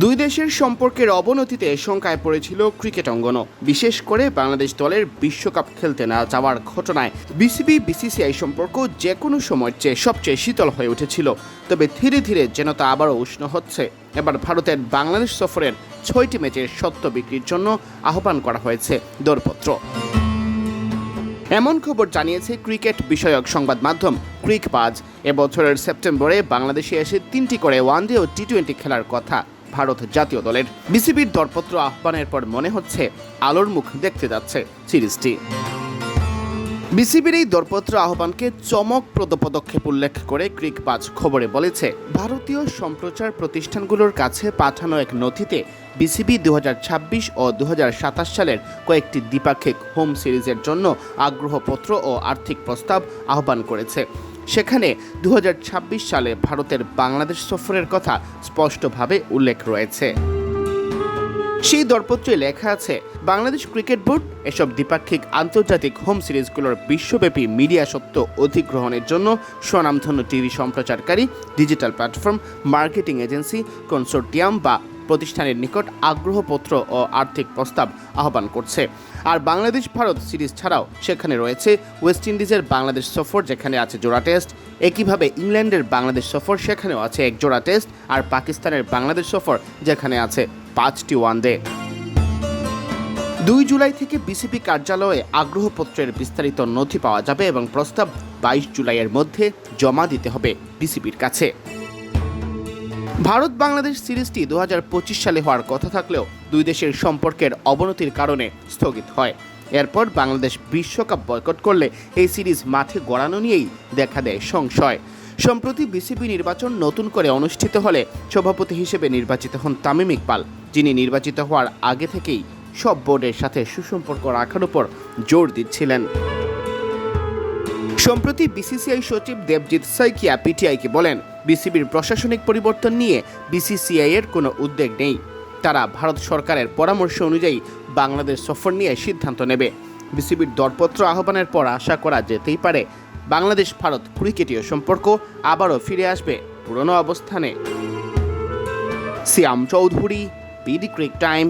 দুই দেশের সম্পর্কের অবনতিতে শঙ্কায় পড়েছিল ক্রিকেট অঙ্গনও। বিশেষ করে বাংলাদেশ দলের বিশ্বকাপ খেলতে না যাওয়ার ঘটনায় বিসিবি বিসিসিআই সম্পর্ক যে কোনো সময়ের চেয়ে সবচেয়ে শীতল হয়ে উঠেছিল। তবে ধীরে ধীরে যেন তা আবারও উষ্ণ হচ্ছে। এবার ভারতের বাংলাদেশ সফরের ৬টি ম্যাচের স্বত্ব বিক্রির জন্য আহ্বান করা হয়েছে দরপত্র। এমন খবর জানিয়েছে ক্রিকেট বিষয়ক সংবাদ মাধ্যম ক্রিকবাজ। এবছরের সেপ্টেম্বরে বাংলাদেশে এসে ৩টি করে ওয়ানডে ও টি-20 খেলার কথা ভারত জাতীয় দলের। বিসিবির দরপত্র আহ্বানের পর মনে হচ্ছে আলোর মুখ দেখতে যাচ্ছে সিরিজটি। বিসিবির এই দরপত্র আহ্বানকে চমকপ্রদ পদক্ষেপ উল্লেখ করে ক্রিকবাজ খবরে বলেছে, ভারতীয় সম্প্রচার প্রতিষ্ঠানগুলোর কাছে পাঠানো এক নথিতে বিসিবি 2026 ও 2027 সালের কয়েকটি দ্বিপাক্ষিক হোম সিরিজের জন্য আগ্রহপত্র ও আর্থিক প্রস্তাব আহ্বান করেছে। সেখানে 2026 সালে ভারতের বাংলাদেশ সফরের কথা স্পষ্টভাবে উল্লেখ রয়েছে। সেই দরপত্রে লেখা আছে, বাংলাদেশ ক্রিকেট বোর্ড এসব দ্বিপাক্ষিক আন্তর্জাতিক হোম সিরিজগুলোর বিশ্বব্যাপী মিডিয়া সত্ত্ব অধিগ্রহণের জন্য স্বনামধন্য টিভি সম্প্রচারকারী, digital platform, marketing agency, consortium বা প্রতিষ্ঠানের নিকট আগ্রহপত্র ও আর্থিক প্রস্তাব আহ্বান করছে। আর বাংলাদেশ ভারত সিরিজ ছাড়াও সেখানে রয়েছে ওয়েস্ট ইন্ডিজের বাংলাদেশ সফর, যেখানে আছে জোড়া টেস্ট। একইভাবে ইংল্যান্ডের বাংলাদেশ সফর, সেখানেও আছে এক জোড়া টেস্ট। আর পাকিস্তানের বাংলাদেশ সফর, যেখানে আছে 5টি ওয়ানডে। 2 জুলাই থেকে বিসিবি কার্যালয়ে আগ্রহপত্রের বিস্তারিত নথি পাওয়া যাবে এবং প্রস্তাব 22 জুলাইয়ের মধ্যে জমা দিতে হবে বিসিবির কাছে। ভারত বাংলাদেশ সিরিজটি 2025 সালে হওয়ার কথা থাকলেও দুই দেশের সম্পর্কের অবনতির কারণে স্থগিত হয়। এরপর বাংলাদেশ বিশ্বকাপ বয়কট করলে এই সিরিজ মাঠে গড়ানো নিয়েই দেখা দেয় সংশয়। সম্প্রতি বিসিবি নির্বাচন নতুন করে অনুষ্ঠিত হলে সভাপতি হিসেবে নির্বাচিত হন তামিম ইকবাল, যিনি নির্বাচিত হওয়ার আগে থেকেই সব বোর্ডের সাথে সুসম্পর্ক রাখার উপর জোর দিচ্ছিলেন। সম্প্রতি বিসিসিআই সচিব দেবজিৎ সাইকিয়া পিটিআইকে বলেন, বিসিবির প্রশাসনিক পরিবর্তন নিয়ে বিসিসিআই এর কোনো উদ্বেগ নেই। তারা ভারত সরকারের পরামর্শ অনুযায়ী বাংলাদেশ সফর নিয়ে সিদ্ধান্ত নেবে। বিসিবির দরপত্র আহ্বানের পর আশা করা যেতেই পারে বাংলাদেশ ভারত ক্রিকেটীয় সম্পর্ক আবারও ফিরে আসবে পুরনো অবস্থানে। সিয়াম চৌধুরী, বিডি ক্রিক টাইম।